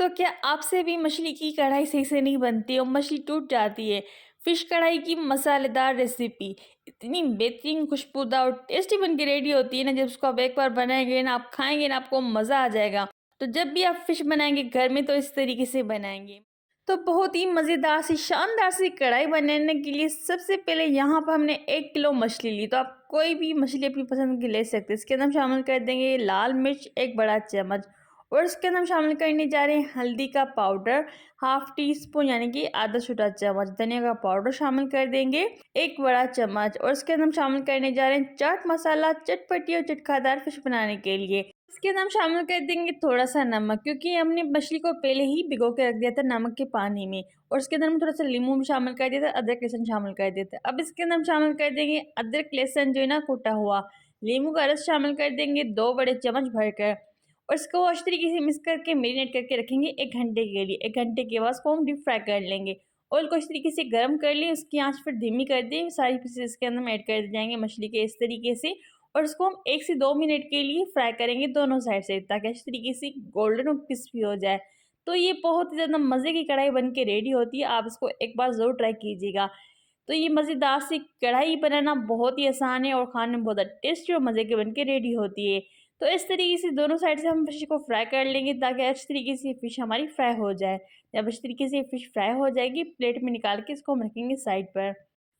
तो क्या आपसे भी मछली की कढ़ाई सही से नहीं बनती और मछली टूट जाती है? फिश कढ़ाई की मसालेदार रेसिपी इतनी बेहतरीन, खुशबूदार और टेस्टी बन के रेडी होती है ना, जब उसको आप एक बार बनाएंगे ना, आप खाएंगे ना, आपको मज़ा आ जाएगा। तो जब भी आप फिश बनाएंगे घर में तो इस तरीके से बनाएंगे। तो बहुत ही मज़ेदार सी शानदार सी कढ़ाई बनाने के लिए सबसे पहले यहाँ पर हमने 1 किलो मछली ली। तो आप कोई भी मछली अपनी पसंद की ले सकते हैं। इसके अंदर हम शामिल कर देंगे लाल मिर्च 1 बड़ा चम्मच, और इसके अंदर हम शामिल करने जा रहे हैं हल्दी का पाउडर हाफ टी स्पून यानी कि आधा छोटा चम्मच, धनिया का पाउडर शामिल कर देंगे 1 बड़ा चम्मच, और इसके अंदर हम शामिल करने जा रहे हैं चाट मसाला चटपटी और चटखादार फिश बनाने के लिए। इसके अंदर हम शामिल कर देंगे थोड़ा सा नमक, क्योंकि हमने मछली को पहले ही भिगो के रख दिया था नमक के पानी में। और इसके अंदर हम थोड़ा सा नींबू भी शामिल कर दिया था, अदरक लहसुन शामिल कर दिया था। अब इसके अंदर हम शामिल कर देंगे अदरक लहसुन जो है ना कूटा हुआ, नींबू का रस शामिल कर देंगे 2 बड़े चम्मच भरकर, और इसको अच्छी तरीके से मिक्स करके मेरिनेट करके रखेंगे 1 घंटे के लिए। 1 घंटे के बाद इसको हम डीप फ्राई कर लेंगे। ऑयल को इस तरीके से गर्म कर लिए, उसकी आंच फिर धीमी कर दें। सारी पीसेस इसके अंदर हम ऐड कर जाएंगे मछली के इस तरीके से, और इसको हम 1 से 2 मिनट के लिए फ्राई करेंगे दोनों साइड से, ताकि अच्छी तरीके से गोल्डन और क्रिस्पी हो जाए। तो ये बहुत ही ज़्यादा मज़े की कढ़ाई बन के रेडी होती है। आप इसको एक बार ज़रूर ट्राई कीजिएगा। तो ये मज़ेदार सी कढ़ाई बनाना बहुत ही आसान है और खाने में बहुत टेस्टी और मज़े के बन के रेडी होती है। तो इस तरीके से दोनों साइड से हम फिश को फ्राई कर लेंगे, ताकि अच्छी तरीके से फिश हमारी फ्राई हो जाए। जब अच्छी तरीके से फिश फ्राई हो जाएगी, प्लेट में निकाल के इसको हम रखेंगे साइड पर।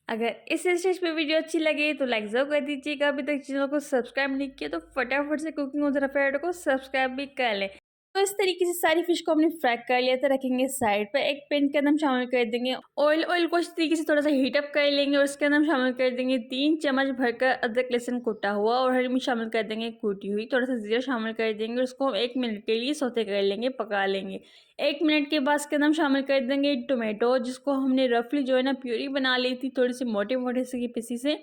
अगर इस स्टेज पे वीडियो अच्छी लगे तो लाइक ज़रूर कर दीजिएगा। अभी तक चैनल को सब्सक्राइब नहीं किया तो फटाफट से कुकिंग विद रफेड को सब्सक्राइब भी कर लें। तो इस तरीके से सारी फिश को हमने फ्राई कर लिया था, रखेंगे साइड पर। एक पैन के अंदर हम शामिल कर देंगे ऑयल। ऑयल को इस तरीके से थोड़ा सा हीट अप कर लेंगे, और उसके अंदर हम शामिल कर देंगे 3 चम्मच भरकर अदरक लहसुन कूटा हुआ, और हरी मिर्च शामिल कर देंगे कूटी हुई। थोड़ा सा जीरा शामिल कर देंगे और उसको हम 1 मिनट के लिए सौते कर लेंगे, पका लेंगे। 1 मिनट के बाद इसके अंदर हम शामिल कर देंगे टोमेटो, जिसको हमने रफली जो है ना प्यूरी बना ली थी, थोड़ी सी मोटे मोटे से पीसी से।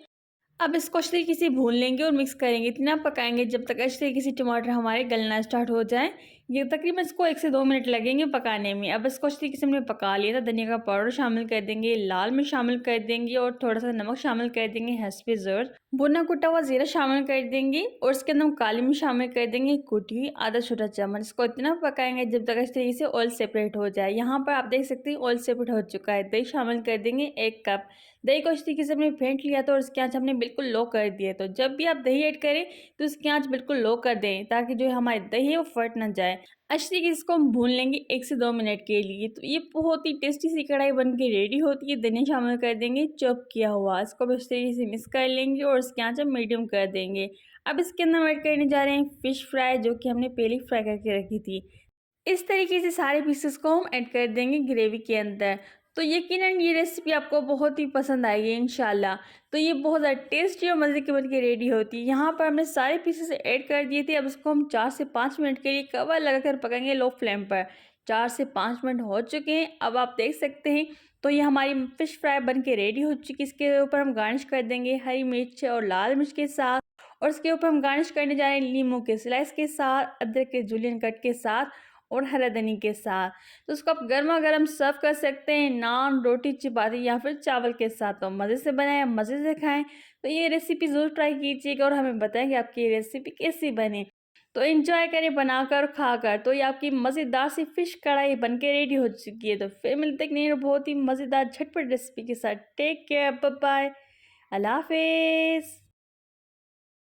अब इसको अच्छी तरीके से भून लेंगे और मिक्स करेंगे, इतना पकाएंगे जब तक अच्छी तरीके से टमाटर हमारे गलना स्टार्ट हो जाए। ये तकरीबन इसको 1 से 2 मिनट लगेंगे पकाने में। अब इसको अच्छी तरीके से हमने पका लिया था। धनिया का पाउडर शामिल कर देंगे, लाल मिर्च शामिल कर देंगे, और थोड़ा सा नमक शामिल कर देंगे हस्बे ज़रूरत। भुना कुटा हुआ जीरा शामिल कर देंगे, और इसके अंदर हम काली मिर्च शामिल कर देंगे कुटी हुई आधा छोटा चम्मच। इसको इतना पकाएंगे जब तक अच्छी तरीके से ऑयल सेपरेट हो जाए। यहाँ पर आप देख सकते हैं ऑयल सेपरेट हो चुका है। दही शामिल कर देंगे 1 कप। दही को इस तरीके से हमने फेंट लिया था, और इसकी आंच हमने बिल्कुल लो कर दी है। तो जब भी आप दही ऐड करें तो इसकी आंच बिल्कुल लो कर दें, ताकि जो हमारी दही है वो फट ना जाए। अच्छी तरीके से इसको हम भून लेंगे 1 से 2 मिनट के लिए। तो ये बहुत ही टेस्टी सी कढ़ाई बन के रेडी होती है। धनिया शामिल कर देंगे चॉप किया हुआ, इसको भी इस तरीके से मिक्स कर लेंगे, और इसकी आंच हम मीडियम कर देंगे। अब इसके अंदर हम ऐड करने जा रहे हैं फिश फ्राई, जो कि हमने पहले फ्राई करके रखी थी। इस तरीके से सारे पीसेस को हम ऐड कर देंगे ग्रेवी के अंदर। तो यकीनन ये रेसिपी आपको बहुत ही पसंद आएगी इंशाल्लाह। तो ये बहुत ज़्यादा टेस्टी और मज़े की बन के रेडी होती है। यहाँ पर हमने सारे पीसेस ऐड कर दिए थे। अब इसको हम 4 से 5 मिनट के लिए कवर लगाकर पकाएंगे लो फ्लेम पर। 4 से 5 मिनट हो चुके हैं, अब आप देख सकते हैं। तो ये हमारी फ़िश फ्राई बन के रेडी हो चुकी है। इसके ऊपर हम गार्निश कर देंगे हरी मिर्च और लाल मिर्च के साथ, और इसके ऊपर हम गार्निश करने जा रहे हैं नींबू के स्लाइस के साथ, अदरक के जूलियन कट के साथ, और हरा धनी के साथ। तो उसको आप गर्मा गर्म सर्व कर सकते हैं नान, रोटी, चपाती या फिर चावल के साथ। तो मज़े से बनाएं, मज़े से खाएं। तो ये रेसिपी ज़रूर ट्राई कीजिएगा, और हमें बताएं कि आपकी ये रेसिपी कैसी बने। तो एंजॉय करें बनाकर और खाकर। तो ये आपकी मज़ेदार सी फिश कढ़ाई बन के रेडी हो चुकी है। तो फिर मिलते हैं एक नई और बहुत ही मज़ेदार झटपट रेसिपी के साथ। टेक केयर, बाय बाय, अल्लाह हाफिज़।